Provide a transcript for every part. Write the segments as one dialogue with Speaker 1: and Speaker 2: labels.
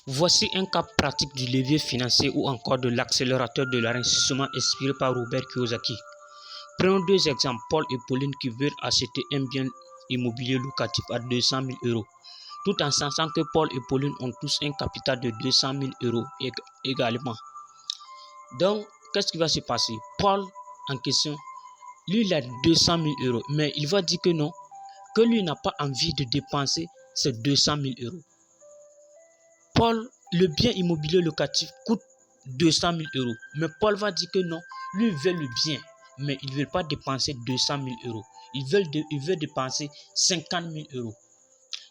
Speaker 1: Voici un cas pratique du levier financier ou encore de l'accélérateur de l'enrichissement inspiré par Robert Kiyosaki. Prenons deux exemples, Paul et Pauline qui veulent acheter un bien immobilier locatif à 200 000 euros, tout en sachant que Paul et Pauline ont tous un capital de 200 000 euros également. Donc, qu'est-ce qui va se passer? Paul, en question, lui, il a 200 000 euros, mais il va dire que non, que lui n'a pas envie de dépenser ces 200 000 euros. Paul, le bien immobilier locatif coûte 200 000 euros. Mais Paul va dire que non, lui veut le bien, mais il ne veut pas dépenser 200 000 euros. Il veut dépenser 50 000 euros.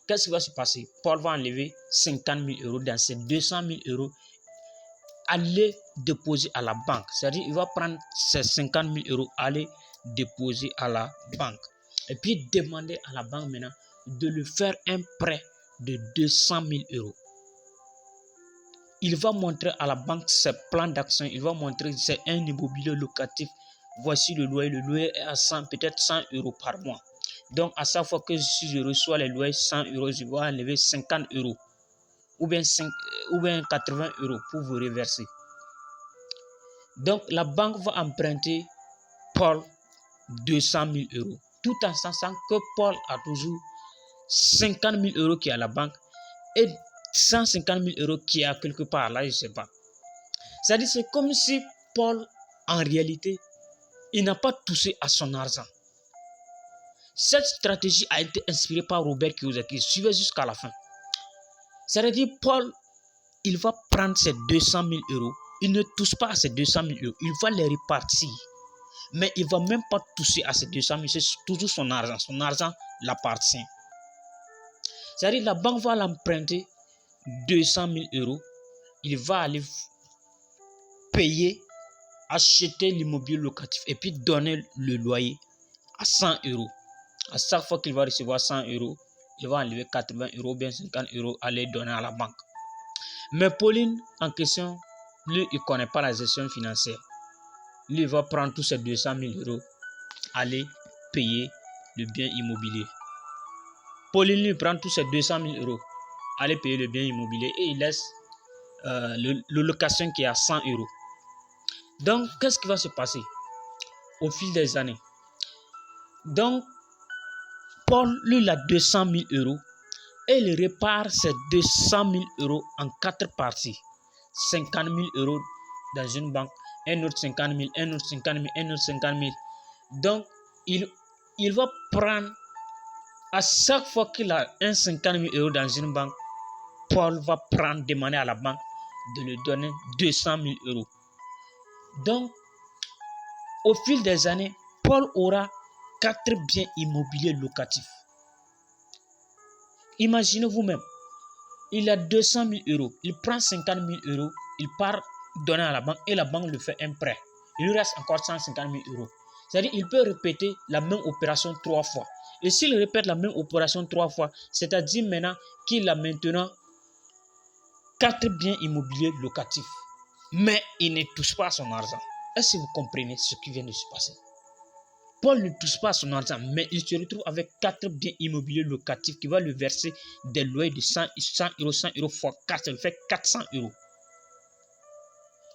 Speaker 1: Qu'est-ce qui va se passer? Paul va enlever 50 000 euros dans ces 200 000 euros, aller déposer à la banque. C'est-à-dire il va prendre ces 50 000 euros, aller déposer à la banque. Et puis demander à la banque maintenant de lui faire un prêt de 200 000 euros. Il va montrer à la banque ses plans d'action. Il va montrer que c'est un immobilier locatif. Voici le loyer. Le loyer est à 100, peut-être 100 euros par mois. Donc, à chaque fois que si je reçois les loyers 100 euros, je vais enlever 50 euros ou bien 80 euros pour vous reverser. Donc, la banque va emprunter Paul 200 000 euros, tout en sachant que Paul a toujours 50 000 euros qui est à la banque et 150 000 euros qui est quelque part là, je ne sais pas. C'est-à-dire, c'est comme si Paul, en réalité, il n'a pas touché à son argent. Cette stratégie a été inspirée par Robert Kiyosaki. Suivez jusqu'à la fin. C'est-à-dire, Paul, il va prendre ces 200 000 euros. Il ne touche pas à ces 200 000 euros. Il va les répartir. Mais il ne va même pas toucher à ces 200 000. C'est toujours son argent. Son argent l'appartient. C'est-à-dire, la banque va l'emprunter 200 000 euros. Il va aller payer, acheter l'immobilier locatif et puis donner le loyer à 100 euros. À chaque fois qu'il va recevoir 100 euros, il va enlever 80 euros, bien 50 euros, aller donner à la banque. Mais Pauline, en question, lui, il ne connaît pas la gestion financière. Lui, il va prendre tous ces 200 000 euros, aller payer le bien immobilier. Pauline, lui, prend tous ces 200 000 euros, aller payer le bien immobilier et il laisse le location qui est à 100 euros. Donc, qu'est-ce qui va se passer au fil des années? Donc, Paul, lui, il a 200 000 euros et il répare ces 200 000 euros en 4 parties. 50 000 euros dans une banque, un autre 50 000, un autre 50 000, un autre 50 000. Donc, il va prendre, à chaque fois qu'il a un 50 000 euros dans une banque, Paul va demander à la banque de lui donner 200 000 euros. Donc, au fil des années, Paul aura 4 biens immobiliers locatifs. Imaginez vous-même, il a 200 000 euros, il prend 50 000 euros, il part donner à la banque et la banque lui fait un prêt. Il lui reste encore 150 000 euros. C'est-à-dire qu'il peut répéter la même opération 3 fois. Et s'il répète la même opération 3 fois, c'est-à-dire maintenant qu'il a maintenant 4 biens immobiliers locatifs. Mais il ne touche pas à son argent. Est-ce que vous comprenez ce qui vient de se passer? Paul ne touche pas à son argent, mais il se retrouve avec 4 biens immobiliers locatifs qui va lui verser des loyers de 100 euros, 100 euros fois 4, ça lui fait 400 euros.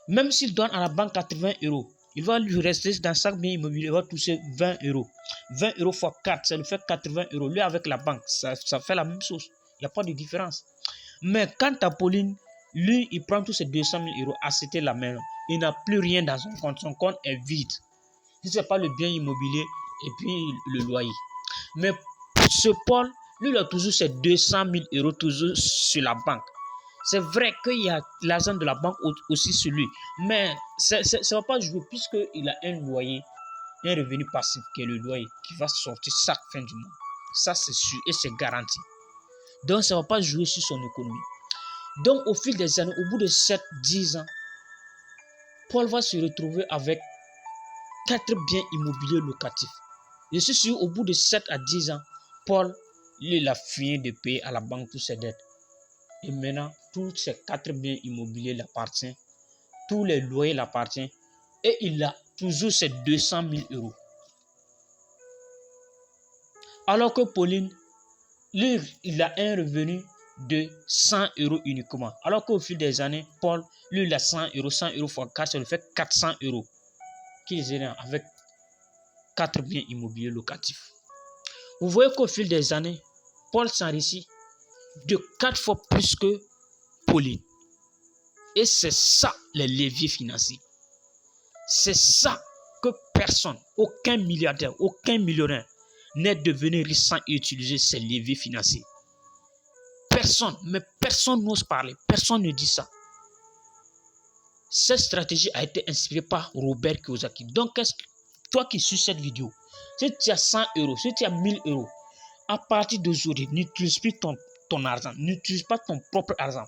Speaker 1: Même s'il donne à la banque 80 euros, il va lui rester dans chaque bien immobilier, il va toucher 20 euros. 20 euros fois 4, ça lui fait 80 euros. Lui, avec la banque, ça fait la même chose. Il n'y a pas de différence. Mais quant à Pauline, lui, il prend tous ces 200 000 euros, acheter la maison. Il n'a plus rien dans son compte. Son compte est vide. Si ce n'est pas le bien immobilier et puis le loyer. Mais ce Paul, lui, il a toujours ces 200 000 euros toujours sur la banque. C'est vrai qu'il y a l'argent de la banque aussi sur lui. Mais ça ne va pas jouer puisqu'il a un loyer, un revenu passif qui est le loyer qui va sortir chaque fin du mois. Ça, c'est sûr et c'est garanti. Donc, ça ne va pas jouer sur son économie. Donc, au fil des années, au bout de 7-10 ans, Paul va se retrouver avec 4 biens immobiliers locatifs. Je suis sûr, au bout de 7 à 10 ans, Paul, il a fini de payer à la banque toutes ses dettes. Et maintenant, tous ces 4 biens immobiliers l'appartiennent. Tous les loyers l'appartiennent. Et il a toujours ces 200 000 euros. Alors que Pauline, lui, il a un revenu de 100 euros uniquement. Alors qu'au fil des années, Paul, lui, il a 100 euros fois 4, ça lui fait 400 euros qu'il génère avec 4 biens immobiliers locatifs. Vous voyez qu'au fil des années, Paul s'enrichit de 4 fois plus que Pauline. Et c'est ça les leviers financiers. C'est ça que personne, aucun milliardaire, aucun millionnaire n'est devenu riche sans utiliser ces leviers financiers. Personne, mais personne n'ose parler, personne ne dit ça. Cette stratégie a été inspirée par Robert Kiyosaki. Donc, toi qui suis cette vidéo, si tu as 100 euros, si tu as 1000 euros, à partir d'aujourd'hui, n'utilise plus ton argent, n'utilise pas ton propre argent.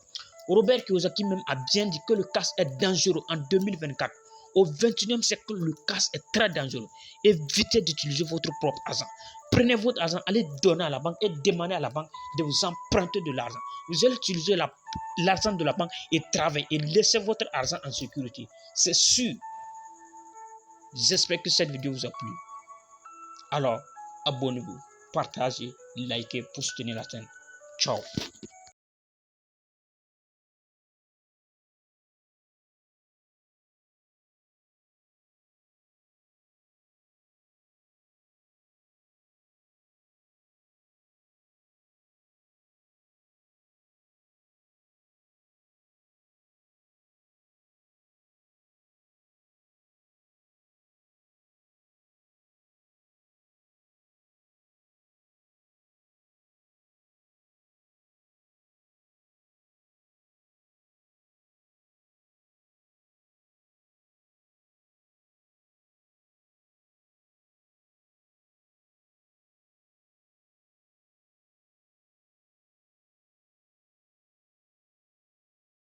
Speaker 1: Robert Kiyosaki même a bien dit que le cash est dangereux en 2024. Au 21e siècle, le cash est très dangereux. Évitez d'utiliser votre propre argent. Prenez votre argent, allez donner à la banque et demandez à la banque de vous emprunter de l'argent. Vous allez utiliser l'argent de la banque et travailler et laissez votre argent en sécurité. C'est sûr. J'espère que cette vidéo vous a plu. Alors, abonnez-vous, partagez, likez pour soutenir la chaîne. Ciao.